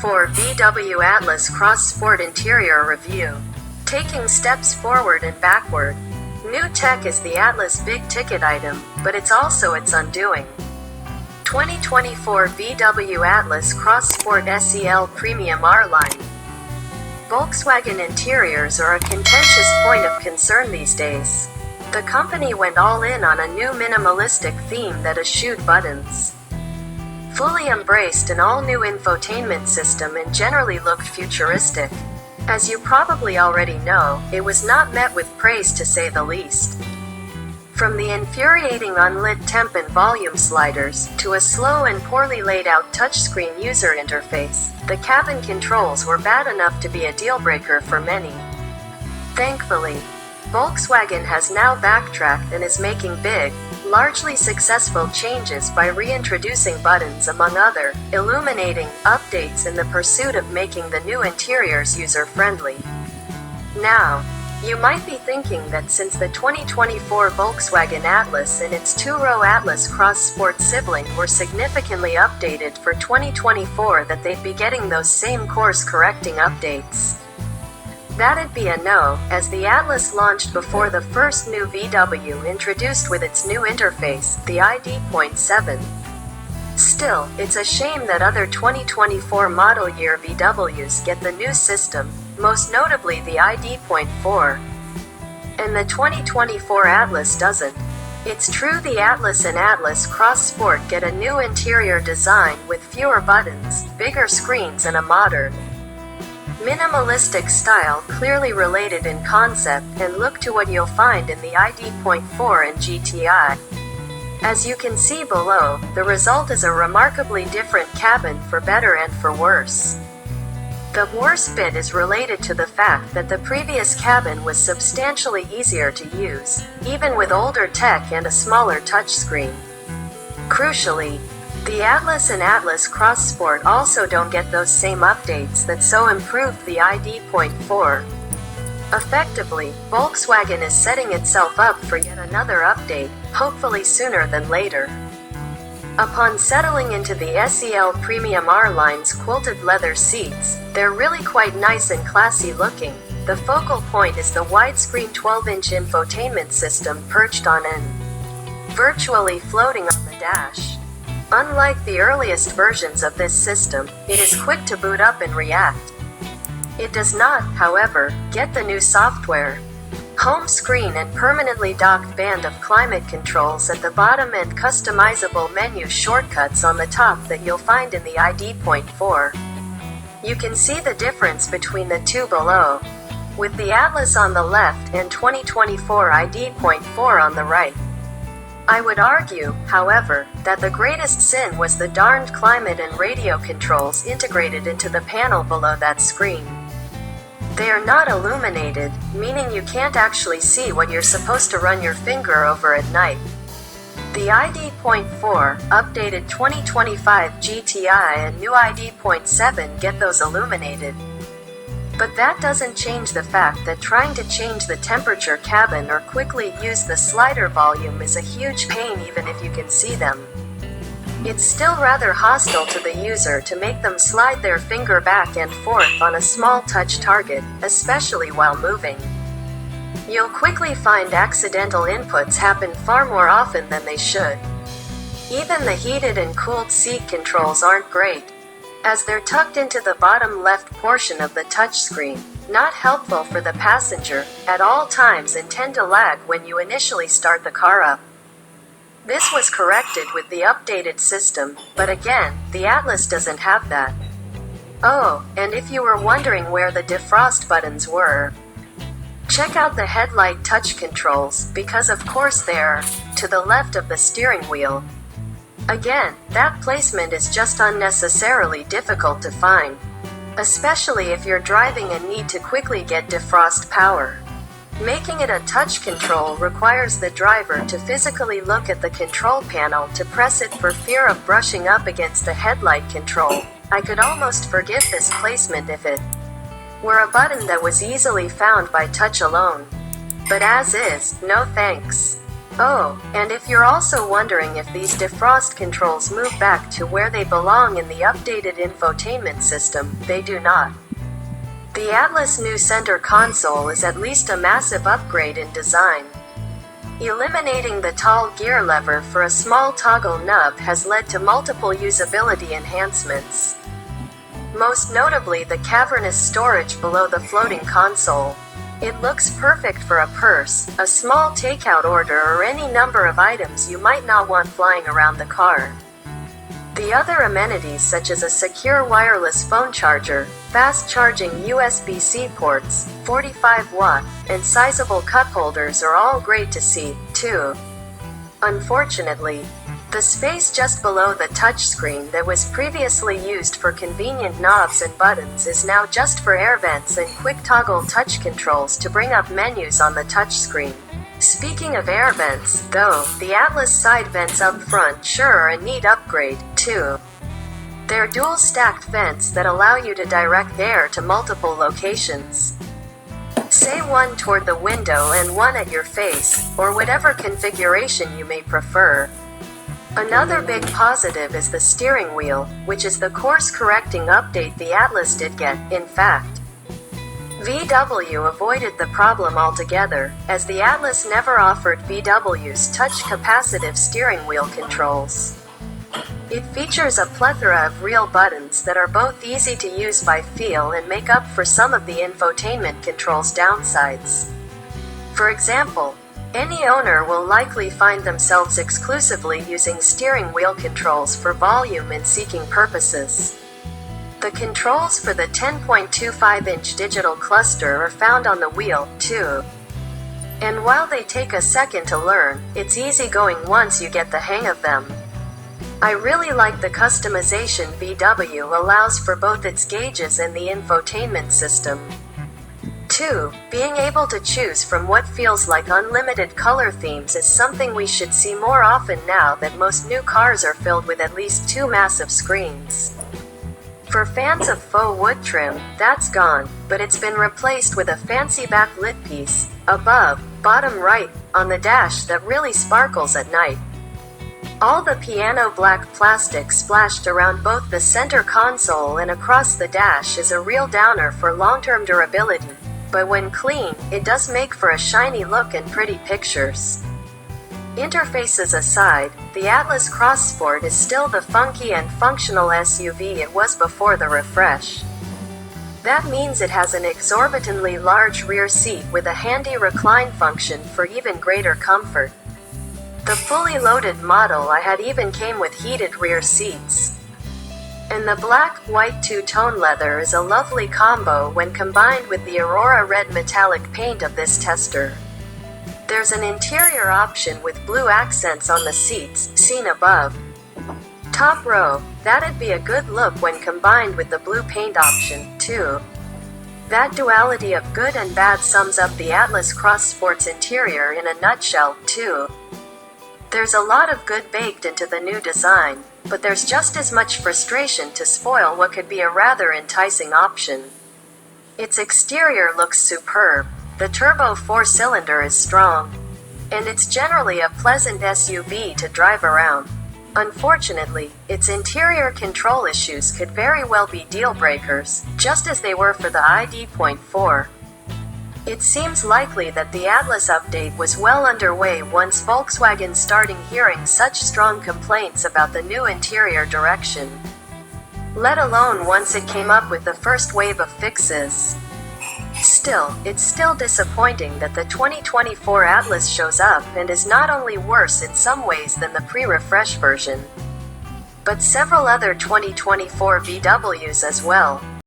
2024 VW Atlas Cross Sport Interior Review. Taking steps forward and backward. New tech is the Atlas big ticket item, but it's also its undoing. 2024 VW Atlas Cross Sport SEL Premium R Line. Volkswagen interiors are a contentious point of concern these days. The company went all in on a new minimalistic theme that eschewed buttons. Fully embraced an all-new infotainment system and generally looked futuristic. As you probably already know, it was not met with praise to say the least. From the infuriating unlit temp and volume sliders, to a slow and poorly laid out touchscreen user interface, the cabin controls were bad enough to be a dealbreaker for many. Thankfully, Volkswagen has now backtracked and is making big, largely successful changes by reintroducing buttons among other, illuminating, updates in the pursuit of making the new interiors user-friendly. Now, you might be thinking that since the 2024 Volkswagen Atlas and its two-row Atlas Cross Sport sibling were significantly updated for 2024 that they'd be getting those same course-correcting updates. That'd be a no, as the Atlas launched before the first new VW introduced with its new interface, the ID.7. Still, it's a shame that other 2024 model year VWs get the new system, most notably the ID.4. And the 2024 Atlas doesn't. It's true the Atlas and Atlas Cross Sport get a new interior design with fewer buttons, bigger screens and a modern, minimalistic style clearly related in concept and look to what you'll find in the ID.4 and GTI. As you can see below, the result is a remarkably different cabin for better and for worse. The worst bit is related to the fact that the previous cabin was substantially easier to use, even with older tech and a smaller touchscreen. Crucially, the Atlas and Atlas Cross Sport also don't get those same updates that so improved the ID.4. Effectively, Volkswagen is setting itself up for yet another update, hopefully sooner than later. Upon settling into the SEL Premium R Line's quilted leather seats, they're really quite nice and classy looking. The focal point is the widescreen 12-inch infotainment system perched on an virtually floating on the dash. Unlike the earliest versions of this system, it is quick to boot up and react. It does not, however, get the new software. Home screen and permanently docked band of climate controls at the bottom and customizable menu shortcuts on the top that you'll find in the ID.4. You can see the difference between the two below, with the Atlas on the left and 2024 ID.4 on the right. I would argue, however, that the greatest sin was the darned climate and radio controls integrated into the panel below that screen. They are not illuminated, meaning you can't actually see what you're supposed to run your finger over at night. The ID.4, updated 2025 GTI and new ID.7 get those illuminated. But that doesn't change the fact that trying to change the temperature cabin or quickly use the slider volume is a huge pain even if you can see them. It's still rather hostile to the user to make them slide their finger back and forth on a small touch target, especially while moving. You'll quickly find accidental inputs happen far more often than they should. Even the heated and cooled seat controls aren't great, as they're tucked into the bottom left portion of the touchscreen, not helpful for the passenger at all times and tend to lag when you initially start the car up. This was corrected with the updated system, but again, the Atlas doesn't have that. Oh, and if you were wondering where the defrost buttons were, check out the Headlight touch controls, because of course they're to the left of the steering wheel. Again, that placement is just unnecessarily difficult to find, especially if you're driving and need to quickly get defrost power. Making it a touch control requires the driver to physically look at the control panel to press it for fear of brushing up against the headlight control. I could almost forgive this placement if it were a button that was easily found by touch alone. But as is, no thanks. Oh, and if you're also wondering if these defrost controls move back to where they belong in the updated infotainment system, they do not. The Atlas' new center console is at least a massive upgrade in design. Eliminating the tall gear lever for a small toggle nub has led to multiple usability enhancements. Most notably the cavernous storage below the floating console. It looks perfect for a purse, a small takeout order, or any number of items you might not want flying around the car. The other amenities such as a secure wireless phone charger, fast-charging USB-C ports, 45-watt, and sizable cup holders are all great to see, too. Unfortunately, the space just below the touchscreen that was previously used for convenient knobs and buttons is now just for air vents and quick toggle touch controls to bring up menus on the touchscreen. Speaking of air vents, though, the Atlas side vents up front sure are a neat upgrade, too. They're dual-stacked vents that allow you to direct air to multiple locations. Say one toward the window and one at your face, or whatever configuration you may prefer. Another big positive is the steering wheel, which is the course-correcting update the Atlas did get, in fact. VW avoided the problem altogether, as the Atlas never offered VW's touch capacitive steering wheel controls. It features a plethora of real buttons that are both easy to use by feel and make up for some of the infotainment controls' downsides. For example, any owner will likely find themselves exclusively using steering wheel controls for volume and seeking purposes. The controls for the 10.25-inch digital cluster are found on the wheel, too. And while they take a second to learn, it's easygoing once you get the hang of them. I really like the customization VW allows for both its gauges and the infotainment system. 2. Being able to choose from what feels like unlimited color themes is something we should see more often now that most new cars are filled with at least 2 massive screens. For fans of faux wood trim, that's gone, but it's been replaced with a fancy backlit piece, above, bottom right, on the dash that really sparkles at night. All the piano black plastic splashed around both the center console and across the dash is a real downer for long-term durability, but when clean, it does make for a shiny look and pretty pictures. Interfaces aside, the Atlas Cross Sport is still the funky and functional SUV it was before the refresh. That means it has an exorbitantly large rear seat with a handy recline function for even greater comfort. The fully loaded model I had even came with heated rear seats. And the black-white two-tone leather is a lovely combo when combined with the Aurora red metallic paint of this tester. There's an interior option with blue accents on the seats, seen above. Top row, that'd be a good look when combined with the blue paint option, too. That duality of good and bad sums up the Atlas Cross Sport's interior in a nutshell, too. There's a lot of good baked into the new design, but there's just as much frustration to spoil what could be a rather enticing option. Its exterior looks superb, the turbo 4-cylinder is strong, and it's generally a pleasant SUV to drive around. Unfortunately, its interior control issues could very well be deal breakers, just as they were for the ID.4. It seems likely that the Atlas update was well underway once Volkswagen started hearing such strong complaints about the new interior direction. Let alone once it came up with the first wave of fixes. Still, it's still disappointing that the 2024 Atlas shows up and is not only worse in some ways than the pre-refresh version, but several other 2024 VWs as well.